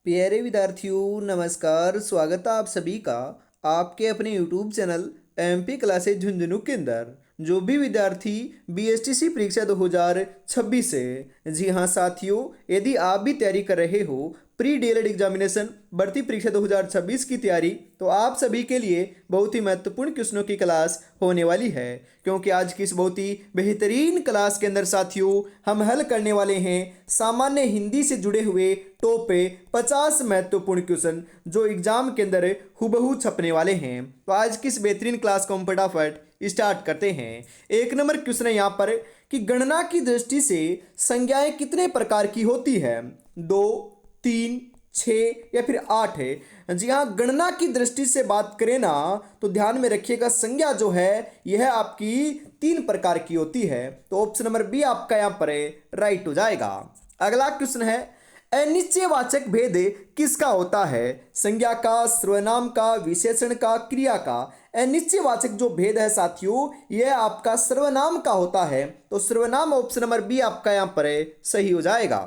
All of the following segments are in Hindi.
प्यारे विद्यार्थियों नमस्कार। स्वागत है आप सभी का आपके अपने YouTube channel MP classes Jhunjhunu के अंदर। जो भी विद्यार्थी बीएसटीसी परीक्षा 2026 से, जी हाँ साथियों, यदि आप भी तैयारी कर रहे हो प्री डीएलएड एग्जामिनेशन भर्ती परीक्षा 2026 की तैयारी, तो आप सभी के लिए बहुत ही महत्वपूर्ण क्वेश्चनों की क्लास होने वाली है। क्योंकि आज की इस बहुत ही बेहतरीन क्लास के अंदर साथियों हम हल करने वाले हैं सामान्य हिंदी से जुड़े हुए टॉप 50 महत्वपूर्ण क्वेश्चन जो एग्जाम के अंदर हुबहू छपने वाले हैं। तो आज की इस बेहतरीन क्लास को हम फटाफट स्टार्ट करते हैं। एक नंबर क्वेश्चन है यहाँ पर कि गणना की दृष्टि से संज्ञाएं कितने प्रकार की होती है? 2, 3, 6 या फिर 8 है। जी हाँ, गणना की दृष्टि से बात करें ना तो ध्यान में रखिएगा संज्ञा जो है यह आपकी 3 प्रकार की होती है। तो ऑप्शन नंबर बी आपका यहाँ पर राइट हो जाएगा। अगला क्वेश्चन है अनिश्चयवाचक भेद किसका होता है? संज्ञा का, सर्वनाम का, विशेषण का, क्रिया का। अनिश्चयवाचक जो भेद है साथियों यह आपका सर्वनाम का होता है। तो सर्वनाम ऑप्शन नंबर बी आपका यहाँ पर सही हो जाएगा।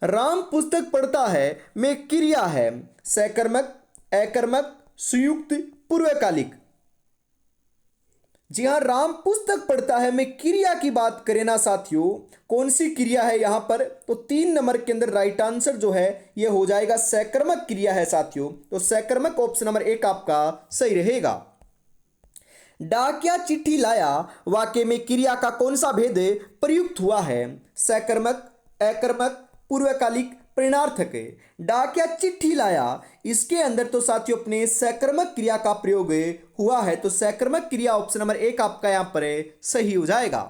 राम पुस्तक पढ़ता है में क्रिया है सकर्मक, अकर्मक, संयुक्त, पूर्वकालिक। जी हाँ, राम पुस्तक पढ़ता है में क्रिया की बात करें ना साथियों, कौन सी क्रिया है यहाँ पर? तो 3 नंबर के अंदर राइट आंसर जो है ये हो जाएगा सकर्मक क्रिया है साथियों। तो सकर्मक ऑप्शन नंबर 1 आपका सही रहेगा। डाकिया चिट्ठी लाया वाक्य में क्रिया का कौन सा भेद प्रयुक्त हुआ है? सकर्मक, अकर्मक, पूर्वकालिक, प्रेरणार्थक। डाकिया चिट्ठी लाया, इसके अंदर तो साथियों अपने सकर्मक क्रिया का प्रयोग हुआ है। तो सकर्मक क्रिया ऑप्शन नंबर 1 आपका यहां पर सही हो जाएगा।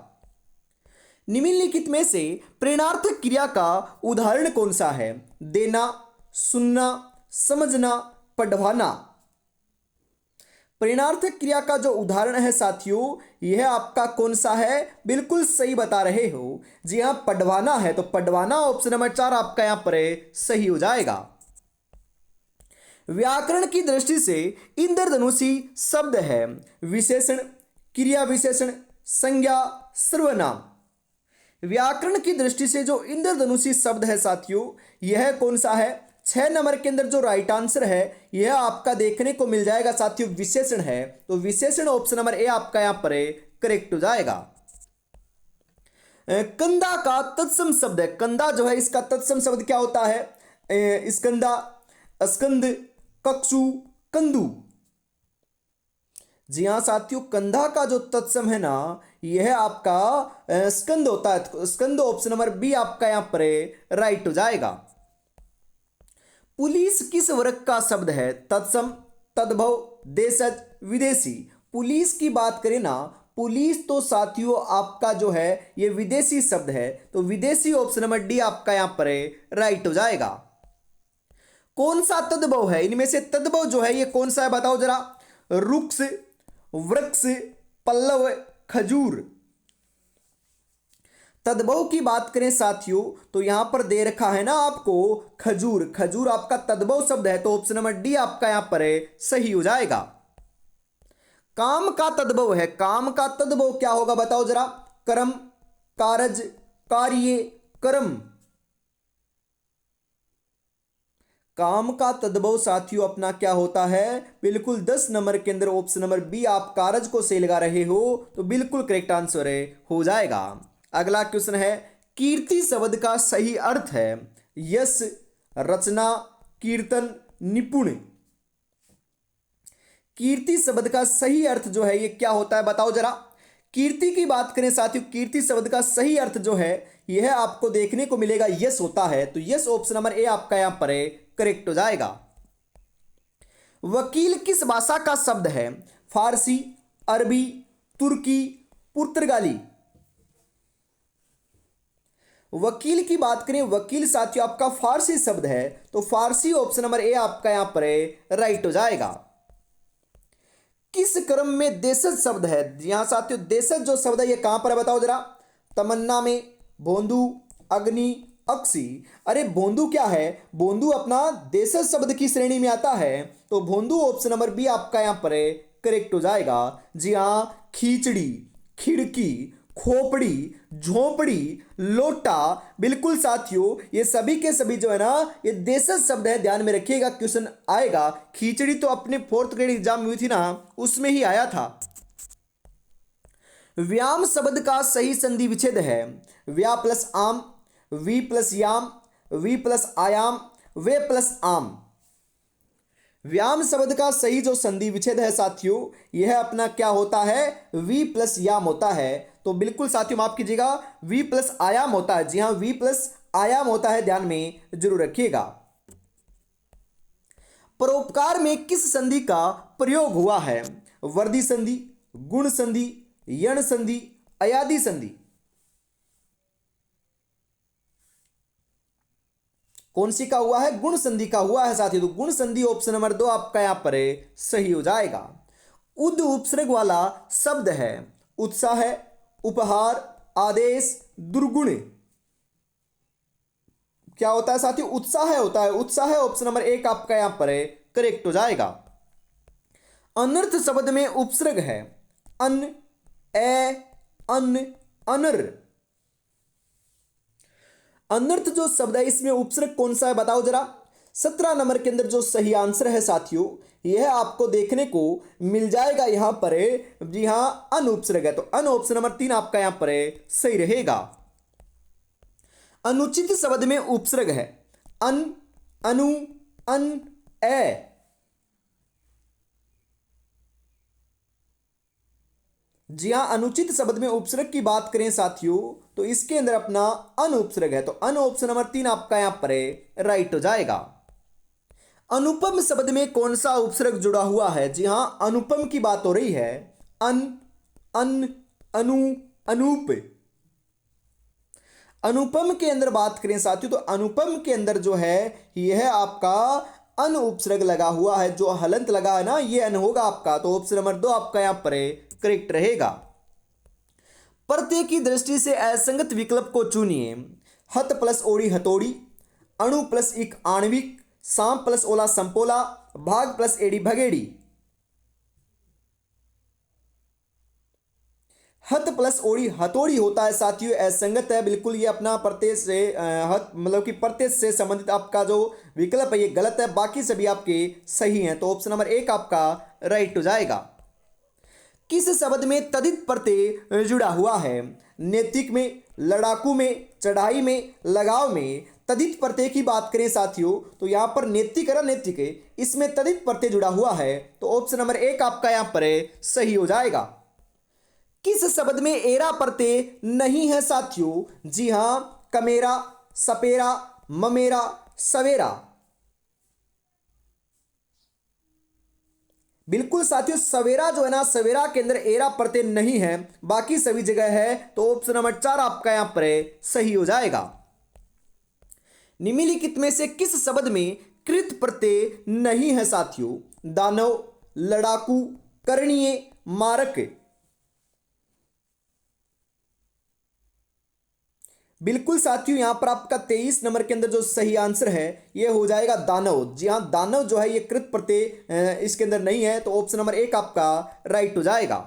निम्नलिखित में से प्रेरणार्थक क्रिया का उदाहरण कौन सा है? देना, सुनना, समझना, पढ़वाना। प्रेरणार्थक क्रिया का जो उदाहरण है साथियों यह आपका कौन सा है? बिल्कुल सही बता रहे हो, जी हाँ पढ़वाना है। तो पढ़वाना ऑप्शन नंबर 4 आपका यहां पर सही हो जाएगा। व्याकरण की दृष्टि से इंद्रधनुषी शब्द है विशेषण, क्रिया विशेषण, संज्ञा, सर्वनाम। व्याकरण की दृष्टि से जो इंद्रधनुषी शब्द है साथियों यह कौन सा है? 6 नंबर के अंदर जो राइट आंसर है यह आपका देखने को मिल जाएगा साथियों विशेषण है। तो विशेषण ऑप्शन नंबर ए आपका यहां पर करेक्ट हो जाएगा। कंदा का तत्सम शब्द है, कंदा जो है इसका तत्सम शब्द क्या होता है? स्कंदा, स्कंद, कक्षु, कंदू। जी हाँ साथियों, कंधा का जो तत्सम है ना यह आपका स्कंद होता है। तो स्कंद ऑप्शन नंबर बी आपका यहां पर राइट हो जाएगा। पुलिस किस वर्ग का शब्द है? तत्सम, तद्भव, देशज, विदेशी। पुलिस की बात करें ना, पुलिस तो साथियों आपका जो है ये विदेशी शब्द है। तो विदेशी ऑप्शन नंबर डी आपका यहां पर राइट हो जाएगा। कौन सा तद्भव है? इनमें से तद्भव जो है ये कौन सा है बताओ जरा? रुक्ष, वृक्ष, पल्लव, खजूर। तद्भव की बात करें साथियों तो यहां पर दे रखा है ना आपको खजूर। खजूर आपका तद्भव शब्द है। तो ऑप्शन नंबर डी आपका यहां पर सही हो जाएगा। काम का तद्भव है, काम का तद्भव क्या होगा बताओ जरा? कर्म, कारज, कार्य, कर्म। काम का तद्भव साथियों अपना क्या होता है? बिल्कुल 10 नंबर के अंदर ऑप्शन नंबर बी आप कारज को सही लगा रहे हो तो बिल्कुल करेक्ट आंसर हो जाएगा। अगला क्वेश्चन है कीर्ति शब्द का सही अर्थ है यश, रचना, कीर्तन, निपुण। कीर्ति शब्द का सही अर्थ जो है ये क्या होता है बताओ जरा? कीर्ति की बात करें साथियों, कीर्ति शब्द का सही अर्थ जो है यह आपको देखने को मिलेगा यश होता है। तो यश ऑप्शन नंबर ए आपका यहां पर करेक्ट हो जाएगा। वकील किस भाषा का शब्द है? फारसी, अरबी, तुर्की, पुर्तगाली। वकील की बात करें, वकील साथियों आपका फारसी शब्द है। तो फारसी ऑप्शन नंबर ए आपका यहां पर राइट हो जाएगा। किस क्रम में देशज शब्द है? यहां साथियों देशज जो शब्द है ये कहां पर है बताओ जरा? तमन्ना में, भोंदू, अग्नि, अक्सी। अरे भोंदू क्या है? भोंदू अपना देशज शब्द की श्रेणी में आता है। तो भोंदू ऑप्शन नंबर बी आपका यहां पर करेक्ट हो जाएगा। जी हां, खींचड़ी, खिड़की, खोपड़ी, झोपड़ी, लोटा। बिल्कुल साथियों, ये सभी के सभी जो है ना, ये देशज शब्द है, ध्यान में रखिएगा, क्वेश्चन आएगा। खिचड़ी तो अपने फोर्थ ग्रेड एग्जाम में हुई थी ना, उसमें ही आया था। व्याम शब्द का सही संधि विच्छेद है व्या प्लस आम, वी प्लस याम, वी प्लस आयाम, वे प्लस आम। व्याम शब्द का सही जो संधि विच्छेद है साथियों, यह अपना क्या होता है, वी प्लस याम होता है। तो बिल्कुल साथियों माफ कीजिएगा, वी प्लस आयाम होता है। जी हाँ, वी प्लस आयाम होता है, ध्यान में जरूर रखिएगा। परोपकार में किस संधि का प्रयोग हुआ है? वर्दी संधि, गुण संधि, यण संधि, अयादि संधि। कौन सी का हुआ है? गुण संधि का हुआ है साथियों। तो गुण संधि ऑप्शन नंबर 2 आपका यहां पर सही हो जाएगा। उद उपसर्ग वाला शब्द है उत्साह, उपहार, आदेश, दुर्गुण। क्या होता है साथियों? उत्साह होता है। उत्साह ऑप्शन नंबर 1 आपका यहां पर करेक्ट हो जाएगा। अनर्थ शब्द में उपसर्ग है अन, ए, अन, अनर। अनर्थ जो शब्द है, इसमें उपसर्ग कौन सा है बताओ जरा। 17 नंबर के अंदर जो सही आंसर है साथियों, यह आपको देखने को मिल जाएगा यहां पर। जी हां, अन उपसर्ग है। तो अन ऑप्शन नंबर 3 आपका यहां पर सही रहेगा। अनुचित शब्द में उपसर्ग है अन, अनु, अन, ए। जी हां, अनुचित शब्द में उपसर्ग की बात करें साथियों, तो इसके अंदर अपना अन उपसर्ग है। तो अन ऑप्शन नंबर 3 आपका यहां पर राइट हो जाएगा। अनुपम शब्द में कौन सा उपसर्ग जुड़ा हुआ है? जी हां, अनुपम की बात हो रही है। अन, अन, अनु, अनूप। अनुपम के अंदर बात करें साथियों, तो अनुपम के अंदर जो है, यह आपका अन उपसर्ग लगा हुआ है। जो हलंत लगा है ना, यह अन होगा आपका। तो ऑप्शन नंबर 2 आपका यहां पर करेक्ट रहेगा। प्रत्यय की दृष्टि से असंगत विकल्प को चुनिए। हत प्लस ओड़ी हथौड़ी, अणु प्लस इक आणविक, सांप प्लस ओला संपोला, भाग प्लस एड़ी भगेड़ी। हत प्लस ओड़ी हथौड़ी होता है साथियों, असंगत है बिल्कुल। ये अपना प्रत्यय से हत मतलब कि प्रत्यय से संबंधित आपका जो विकल्प है, ये गलत है। बाकी सभी आपके सही हैं। तो ऑप्शन नंबर 1 आपका राइट हो जाएगा। किस शब्द में तदित प्रत्यय जुड़ा हुआ है? नैतिक में, लड़ाकू में, चढ़ाई में, लगाव में। तदित प्रत्यय की बात करें साथियों, तो यहां पर नैतिक है, नैतिक है, इसमें तदित प्रत्यय जुड़ा हुआ है। तो ऑप्शन नंबर 1 आपका यहां पर सही हो जाएगा। किस शब्द में एरा प्रत्यय नहीं है साथियों? जी हां, कमेरा, सपेरा, ममेरा, सवेरा। बिल्कुल साथियों, सवेरा जो है ना, सवेरा के अंदर एरा प्रत्यय नहीं है, बाकी सभी जगह है। तो ऑप्शन नंबर 4 आपका यहां पर सही हो जाएगा। निम्नलिखित में से किस शब्द में कृत प्रत्यय नहीं है साथियों? दानव, लड़ाकू, करणीय, मारक। बिल्कुल साथियों, यहां पर आपका 23 नंबर के अंदर जो सही आंसर है, यह हो जाएगा दानव। जी हां, दानव जो है ये कृत प्रत्यय इसके अंदर नहीं है। तो ऑप्शन नंबर 1 आपका राइट हो जाएगा।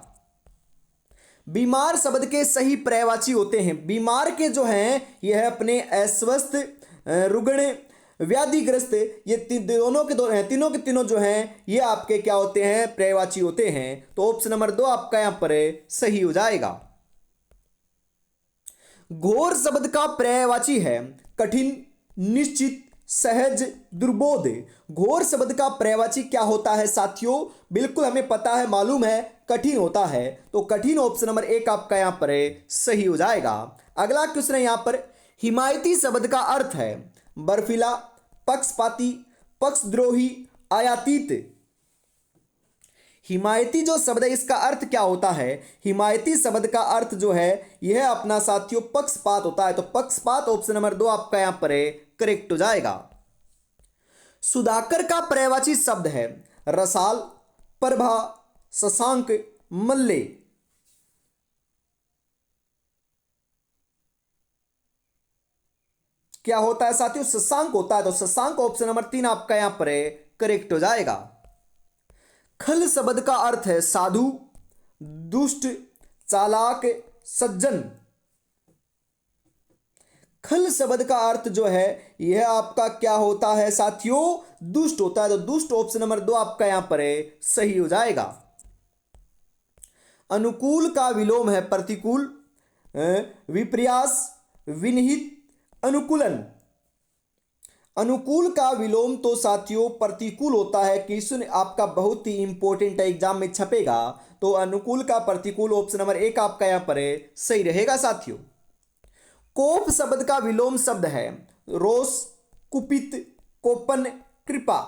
बीमार शब्द के सही पर्यायवाची होते हैं। बीमार के जो हैं, यह अपने अस्वस्थ, रुग्ण, व्याधिग्रस्त, ये दोनों के तीनों के तीनों जो हैं, ये आपके क्या होते हैं? पर्यायवाची होते हैं। तो ऑप्शन नंबर 2 आपका यहां पर सही हो जाएगा। घोर शब्द का पर्यायवाची है कठिन, निश्चित, सहज, दुर्बोध। घोर शब्द का पर्यायवाची क्या होता है साथियों? बिल्कुल हमें पता है, मालूम है, कठिन होता है। तो कठिन ऑप्शन नंबर 1 आपका यहां पर सही हो जाएगा। अगला क्वेश्चन है यहां पर, हिमायती शब्द का अर्थ है बर्फीला, पक्षपाती, पक्षद्रोही, आयातीत। हिमायती जो शब्द है, इसका अर्थ क्या होता है? हिमायती शब्द का अर्थ जो है, यह अपना साथियों पक्षपात होता है। तो पक्षपात ऑप्शन नंबर 2 आपका यहां पर करेक्ट हो जाएगा। सुधाकर का पर्यायवाची शब्द है रसाल, प्रभा, शशांक, मल्ले। क्या होता है साथियों? शशांक होता है। तो शशांक ऑप्शन नंबर 3 आपका यहां पर करेक्ट हो जाएगा। खल शब्द का अर्थ है साधु, दुष्ट, चालाक, सज्जन। खल शब्द का अर्थ जो है यह आपका क्या होता है साथियों, दुष्ट होता है। तो दुष्ट ऑप्शन नंबर 2 आपका यहां पर है, सही हो जाएगा। अनुकूल का विलोम है प्रतिकूल, विपर्यास, विनिहित, अनुकूलन। अनुकूल का विलोम तो साथियों प्रतिकूल होता है। क्वेश्चन आपका बहुत ही इंपॉर्टेंट है, एग्जाम में छपेगा। तो अनुकूल का प्रतिकूल ऑप्शन नंबर 1 आपका यहां पर है, सही रहेगा साथियों। कोप शब्द का विलोम शब्द है रोष, कुपित, कोपन, कृपा।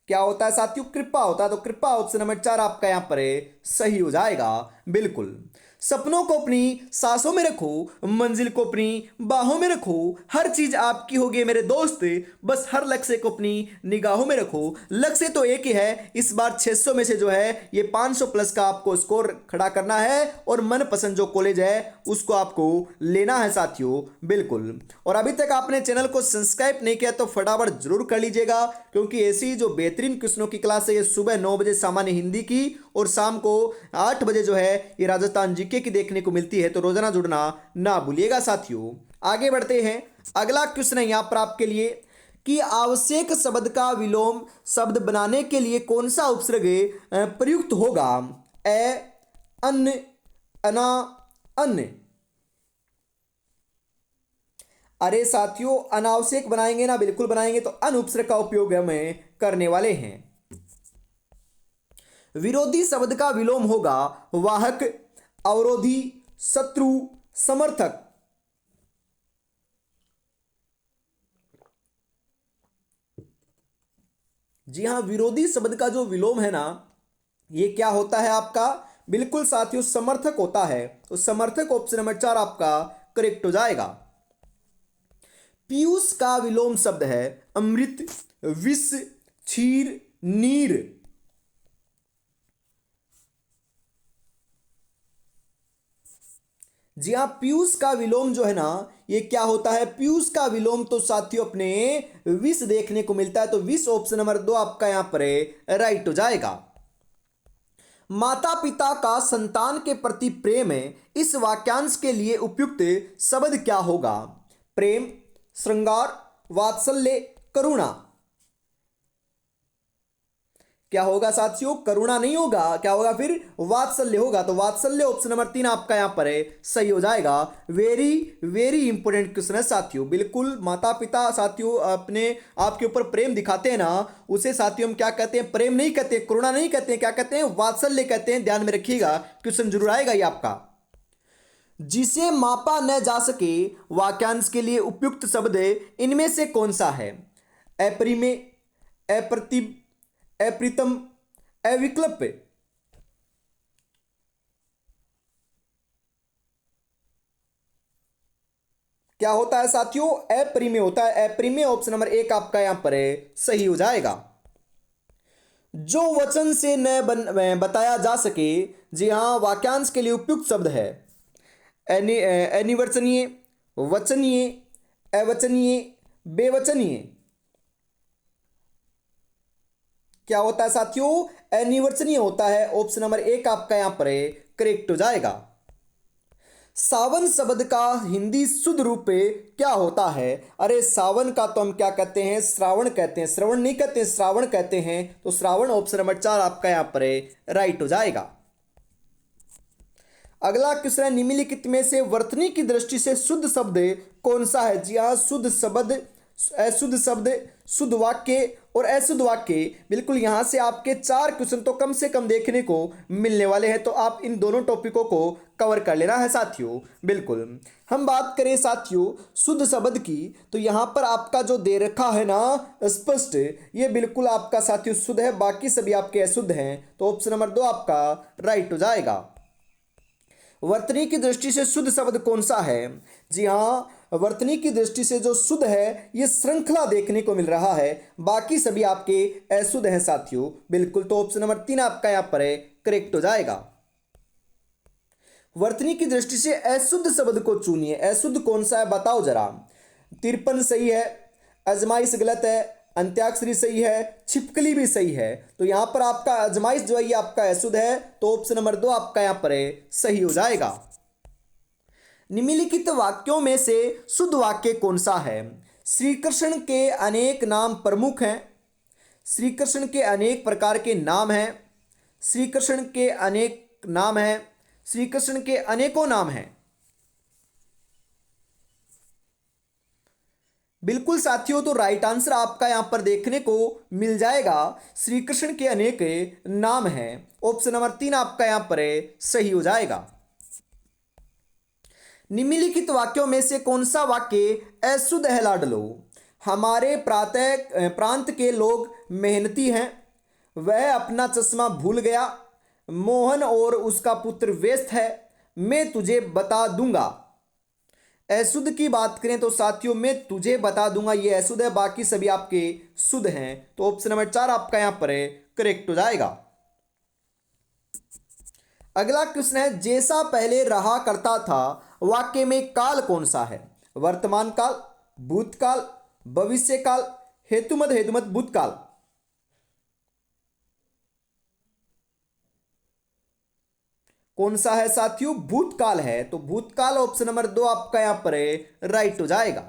क्या होता है साथियों, कृपा होता है। तो कृपा ऑप्शन नंबर 4 आपका यहां पर है, सही हो जाएगा बिल्कुल। सपनों को अपनी सांसों में रखो, मंजिल को अपनी बाहों में रखो, हर चीज आपकी होगी मेरे दोस्त, बस हर लक्ष्य को अपनी निगाहों में रखो। लक्ष्य तो एक ही है, इस बार 600 में से जो है ये 500 प्लस का आपको स्कोर खड़ा करना है और मनपसंद जो कॉलेज है उसको आपको लेना है साथियों बिल्कुल। और अभी तक आपने चैनल को सब्सक्राइब नहीं किया तो फटाफट जरूर कर लीजिएगा, क्योंकि ऐसी जो बेहतरीन क्वेश्चनों की क्लास है ये सुबह 9 बजे सामान्य हिंदी की और शाम को 8 बजे जो है ये राजस्थान जीके की देखने को मिलती है। तो रोजाना जुड़ना ना भूलिएगा साथियों। आगे बढ़ते हैं, अगला क्वेश्चन है यहां पर आपके लिए कि आवश्यक शब्द का विलोम शब्द बनाने के लिए कौन सा उपसर्ग प्रयुक्त होगा। ए, अन्न, अना, अन्य। अरे साथियों अनावश्यक बनाएंगे ना, बिल्कुल बनाएंगे। तो अन उपसर्ग का उपयोग हमें करने वाले हैं। विरोधी शब्द का विलोम होगा वाहक, अवरोधी, शत्रु, समर्थक। जी हां, विरोधी शब्द का जो विलोम है ना ये क्या होता है आपका, बिल्कुल साथियों समर्थक होता है। तो समर्थक ऑप्शन नंबर 4 आपका करेक्ट हो जाएगा। पीयूष का विलोम शब्द है अमृत, विष, क्षीर, नीर। जी हाँ, पीयूष का विलोम जो है ना ये क्या होता है, पीयूष का विलोम तो साथियों अपने विष देखने को मिलता है। तो विष ऑप्शन नंबर 2 आपका यहां पर है, राइट हो जाएगा। माता पिता का संतान के प्रति प्रेम है, इस वाक्यांश के लिए उपयुक्त शब्द क्या होगा। प्रेम, श्रृंगार, वात्सल्य, करुणा। क्या होगा साथियों, करुणा नहीं होगा, क्या होगा फिर, वात्सल्य होगा। तो वात्सल्य ऑप्शन नंबर 3 आपका यहां पर है, सही हो जाएगा। वेरी वेरी इंपॉर्टेंट क्वेश्चन है साथियों बिल्कुल। माता पिता साथियों अपने आपके ऊपर प्रेम दिखाते हैं ना, उसे साथियों हम क्या कहते हैं, प्रेम नहीं कहते, करुणा नहीं कहते हैं, क्या कहते हैं, वात्सल्य कहते हैं। ध्यान में रखिएगा, क्वेश्चन जरूर आएगा ये आपका। जिसे मापा न जा सके वाक्यांश के लिए उपयुक्त शब्द इनमें से कौन सा है। अप्रिमेय, अप्रतिम, अप्रीतम, अविकल्प। क्या होता है साथियों, अप्रिमेय होता है। अप्रिमेय ऑप्शन नंबर 1 आपका यहां पर है, सही हो जाएगा। जो वचन से बताया जा सके, जी हां वाक्यांश के लिए उपयुक्त शब्द है अनिवर्चनीय, वचनीय, अवचनीय, बेवचनीय। क्या होता है साथियों, अनिवर्चनीय होता है। ऑप्शन नंबर 1 आपका यहां पर है, करेक्ट हो जाएगा। सावन शब्द का हिंदी शुद्ध रूप क्या होता है। अरे सावन का तो हम क्या कहते हैं, श्रावण कहते हैं, श्रवण नहीं कहते हैं, श्रावण कहते हैं। तो श्रावण ऑप्शन नंबर 4 आपका यहां पर है, राइट हो जाएगा। अगला क्वेश्चन है, निम्नलिखित में से वर्तनी की दृष्टि से शुद्ध शब्द कौन सा है। जी हाँ, शुद्ध शब्द, अशुद्ध शब्द, शुद्ध वाक्य और अशुद्ध वाक्य। बिल्कुल यहां से आपके 4 क्वेश्चन तो कम से कम देखने को मिलने वाले हैं। तो आप इन दोनों टॉपिकों को कवर कर लेना है साथियों बिल्कुल। हम बात करें साथियों शुद्ध शब्द की, तो यहां पर आपका जो दे रखा है ना स्पष्ट, ये बिल्कुल आपका साथियों शुद्ध है, बाकी सभी आपके अशुद्ध हैं। तो ऑप्शन नंबर 2 आपका राइट हो जाएगा। वर्तनी की दृष्टि से शुद्ध शब्द कौन सा है। जी हाँ, वर्तनी की दृष्टि से जो शुद्ध है ये श्रृंखला देखने को मिल रहा है, बाकी सभी आपके अशुद्ध हैं साथियों बिल्कुल। तो ऑप्शन नंबर 3 आपका यहां पर है, करेक्ट हो जाएगा। वर्तनी की दृष्टि से अशुद्ध शब्द को चुनिए, अशुद्ध कौन सा है बताओ जरा। तिरपन सही है, अजमाइश गलत है, अंत्याक्षरी सही है, छिपकली भी सही है। तो यहां पर आपका आजमाइश जो है ये आपका अशुद्ध है, तो ऑप्शन नंबर 2 आपका यहां पर सही हो जाएगा। निम्नलिखित वाक्यों में से शुद्ध वाक्य कौन सा है? श्री कृष्ण के अनेक नाम प्रमुख हैं। श्री कृष्ण के अनेक प्रकार के नाम हैं। श्री कृष्ण के अनेक नाम हैं। श्री कृष्ण के अनेकों नाम हैं। बिल्कुल साथियों, तो राइट आंसर आपका यहां पर देखने को मिल जाएगा, श्री कृष्ण के अनेक नाम हैं। ऑप्शन नंबर 3 आपका यहां पर सही हो जाएगा। निम्नलिखित वाक्यों में से कौन सा वाक्य अशुद्ध है लाडलो? हमारे प्रांत के लोग मेहनती हैं। वह अपना चश्मा भूल गया। मोहन और उसका पुत्र व्यस्त है। मैं तुझे बता दूंगा। अशुद्ध की बात करें तो साथियों मैं तुझे बता दूंगा ये अशुद्ध है, बाकी सभी आपके शुद्ध हैं। तो ऑप्शन नंबर 4 आपका यहां पर करेक्ट हो जाएगा। अगला क्वेश्चन है, जैसा पहले रहा करता था वाक्य में काल कौन सा है? वर्तमान काल, भूतकाल, भविष्य काल, हेतुमत भूतकाल। कौन सा है साथियों? भूतकाल है। तो भूतकाल ऑप्शन नंबर 2 आपका यहां पर राइट हो जाएगा।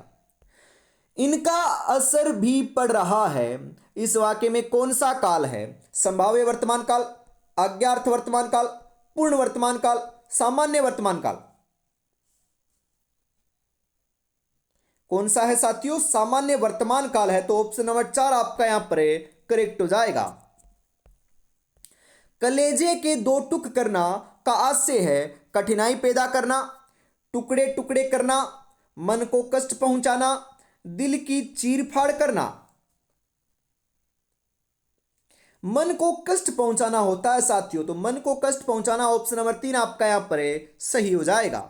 इनका असर भी पड़ रहा है। इस वाक्य में कौन सा काल है? संभाव्य वर्तमान काल, अज्ञात वर्तमान काल, पूर्ण वर्तमान काल, सामान्य वर्तमान काल। कौन सा है साथियों? सामान्य वर्तमान काल है। तो ऑप्शन नंबर 4 आपका यहां पर करेक्ट हो जाएगा। कलेजे के दो टुक करना का आशय है कठिनाई पैदा करना, टुकड़े टुकड़े करना, मन को कष्ट पहुंचाना, दिल की चीरफाड़ करना। मन को कष्ट पहुंचाना होता है साथियों, तो मन को कष्ट पहुंचाना ऑप्शन नंबर 3 आपका यहां पर सही हो जाएगा।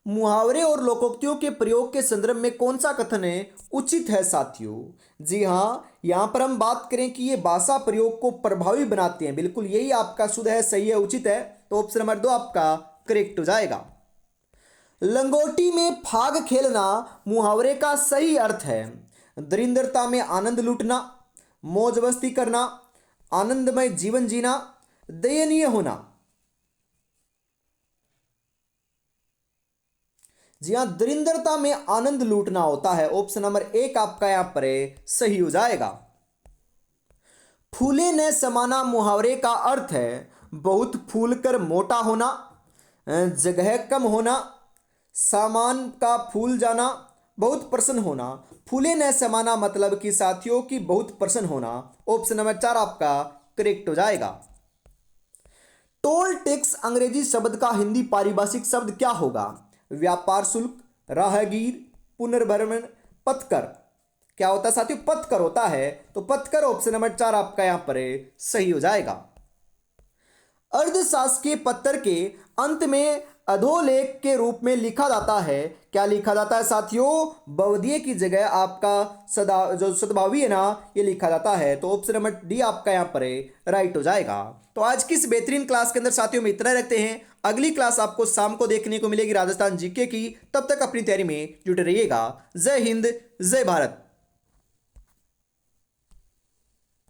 मुहावरे और लोकोक्तियों के प्रयोग के संदर्भ में कौन सा कथन है उचित है साथियों? जी हां, यहां पर हम बात करें कि ये भाषा प्रयोग को प्रभावी बनाते हैं। बिल्कुल यही आपका शुद्ध है, सही है, उचित है। तो ऑप्शन नंबर 2 आपका करेक्ट हो जाएगा। लंगोटी में फाग खेलना मुहावरे का सही अर्थ है दरिद्रता में आनंद लूटना, मौज मस्ती करना, आनंदमय जीवन जीना, दयनीय होना। जी हां, दरिद्रता में आनंद लूटना होता है। ऑप्शन नंबर 1 आपका यहां पर सही हो जाएगा। फूले न समाना मुहावरे का अर्थ है बहुत फूल कर मोटा होना, जगह कम होना, सामान का फूल जाना, बहुत प्रसन्न होना। फूले न समाना मतलब कि साथियों की बहुत प्रसन्न होना। ऑप्शन नंबर 4 आपका करेक्ट हो जाएगा। टोल टैक्स अंग्रेजी शब्द का हिंदी पारिभाषिक शब्द क्या होगा? व्यापार शुल्क, राहगीर, पुनर्भरण, पथकर। क्या होता है साथियों? पथकर होता है। तो पथकर ऑप्शन नंबर 4 आपका यहां पर सही हो जाएगा। अर्धशासकीय पत्र के अंत में अधोलेख के रूप में लिखा जाता है। क्या लिखा जाता है साथियों? बहुधीय की जगह आपका सदा जो सद्भावी है ना, ये लिखा जाता है। तो ऑप्शन नंबर डी आपका यहाँ पर राइट हो जाएगा। तो आज की इस बेहतरीन क्लास के अंदर साथियों में इतना रखते हैं। अगली क्लास आपको शाम को देखने को मिलेगी राजस्थान जीके की। तब तक अपनी तैयारी में जुटे रहिएगा। जय हिंद, जय भारत।